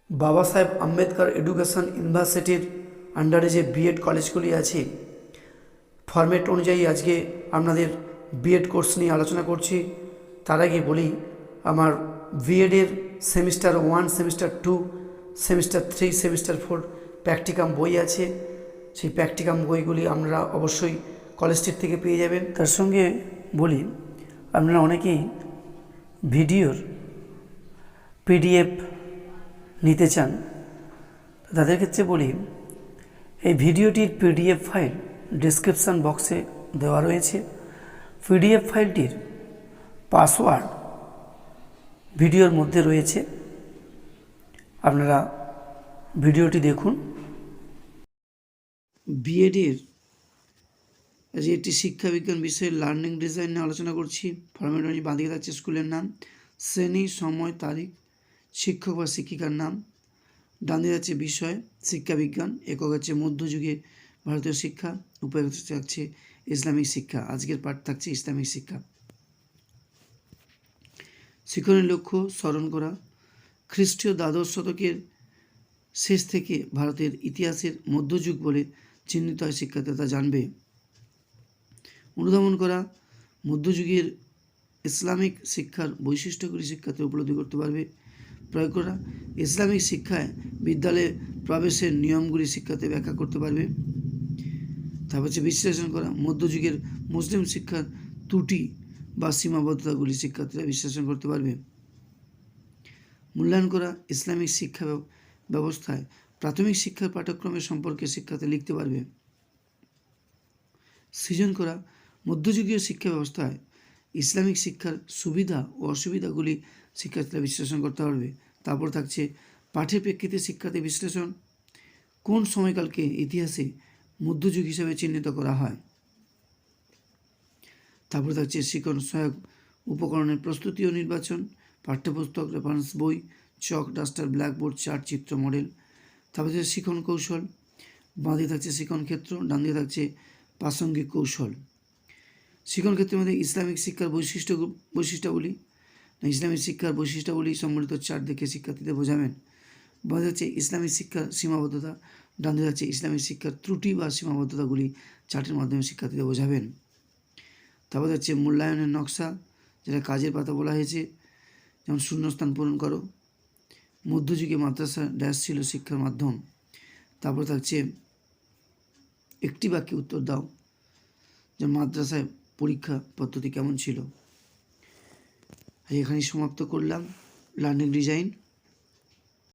বাবা সাহেব আম্বেদকর এডুকেশন ইউনিভার্সিটির আন্ডারে যে বিএড কলেজগুলি আছে, ফরম্যাট অনুযায়ী আজকে আপনাদের বিএড কোর্স নিয়ে আলোচনা করছি। তার আগে বলি, আমার বিএডের semester 1, semester 2, semester 3, semester 4 practicum বই আছে। সেই প্র্যাকটিকাম বইগুলি আপনারা অবশ্যই কলেজটির থেকে পেয়ে যাবেন। তার সঙ্গে বলি, আপনারা অনেকেই ভিডিওর পিডিএফ নিতে চান, তাদের ক্ষেত্রে বলি, এই ভিডিওটির পিডিএফ ফাইল ডেসক্রিপশান বক্সে দেওয়া রয়েছে। পিডিএফ ফাইলটির পাসওয়ার্ড ভিডিওর মধ্যে রয়েছে, আপনারা ভিডিওটি দেখুন। বিএডের যে একটি শিক্ষাবিজ্ঞান বিষয়ে লার্নিং ডিজাইন নিয়ে আলোচনা করছি। ফরম্যাট অনুযায়ী বাঁদিকে থাকছে স্কুলের নাম, শ্রেণী, সময়, তারিখ, শিক্ষক বা শিক্ষিকার নাম। ডান দিকে যাচ্ছে বিষয় শিক্ষাবিজ্ঞান, একক হচ্ছে মধ্যযুগে ভারতীয় শিক্ষা, উপেক্ষক থাকছে ইসলামিক শিক্ষা। আজকের পাঠ থাকছে ইসলামিক শিক্ষা। শিক্ষণের লক্ষ্য স্মরণ করা। খ্রিস্টীয় দ্বাদশ শতকের শেষ থেকে ভারতের ইতিহাসের মধ্যযুগ বলে চিহ্নিত হয় শিক্ষার্থী তা জানবে। অনুধাবন করা। মধ্যযুগের ইসলামিক শিক্ষার বৈশিষ্ট্যগুলি শিক্ষার্থী উপলব্ধি করতে পারবে। প্রয়োগ করা। ইসলামিক শিক্ষায় বিদ্যালয়ে প্রবেশের নিয়মগুলি শিক্ষার্থী ব্যাখ্যা করতে পারবে। তারপর হচ্ছে বিশ্লেষণ করা। মধ্যযুগের মুসলিম শিক্ষার ত্রুটি বা সীমাবদ্ধতাগুলি শিক্ষার্থীরা বিশ্লেষণ করতে পারবে। মূল্যায়ন করা। ইসলামিক শিক্ষা ব্যবস্থায় প্রাথমিক শিক্ষার পাঠ্যক্রমের সম্পর্কে শিক্ষার্থী লিখতে পারবে। সৃজন করা। মধ্যযুগীয় শিক্ষা ব্যবস্থায় ইসলামিক শিক্ষার সুবিধা ও অসুবিধাগুলি শিক্ষার্থীরা বিশ্লেষণ করতে পারবে। তারপর থাকছে পাঠের প্রেক্ষিতে শিক্ষার্থী বিশ্লেষণ। কোন সময়কালকে ইতিহাসে মধ্যযুগ হিসাবে চিহ্নিত করা হয়। তারপর থাকছে শিক্ষণ সহায়ক উপকরণের প্রস্তুতি ও নির্বাচন, পাঠ্যপুস্তক, রেফারেন্স বই, চক, ডাস্টার, ব্ল্যাকবোর্ড, চার্ট, চিত্র, মডেল। তারপর থাকছে শিক্ষণ কৌশল। বাঁ দিকে থাকছে শিক্ষণ ক্ষেত্র, ডান দিকে থাকছে প্রাসঙ্গিক কৌশল। শিক্ষণ ক্ষেত্রের মধ্যে ইসলামিক শিক্ষার বৈশিষ্ট্যাবলী ইসলামিক শিক্ষার বৈশিষ্ট্যাবলী সম্বলিত চার্ট দেখে শিক্ষার্থীদের বোঝাবেন। বাঁ দিকে হচ্ছে ইসলামিক শিক্ষার সীমাবদ্ধতা, ডান দিকে হচ্ছে ইসলামিক শিক্ষার ত্রুটি বা সীমাবদ্ধতাগুলি চার্টের মাধ্যমে শিক্ষার্থীদের বোঝাবেন। তারপর হচ্ছে মূল্যায়নের নকশা, যেটা কাজের পাতা বলা হয়েছে, যেমন শূন্যস্থান পূরণ করো। মধ্যযুগে মাদ্রাসা ড্যাশ ছিল শিক্ষার মাধ্যম। তারপর থাকছে একটি বাক্যে উত্তর দাও, যে মাদ্রাসায় পরীক্ষা পদ্ধতি কেমন ছিল। এখানেই সমাপ্ত করলাম লার্নিং ডিজাইন।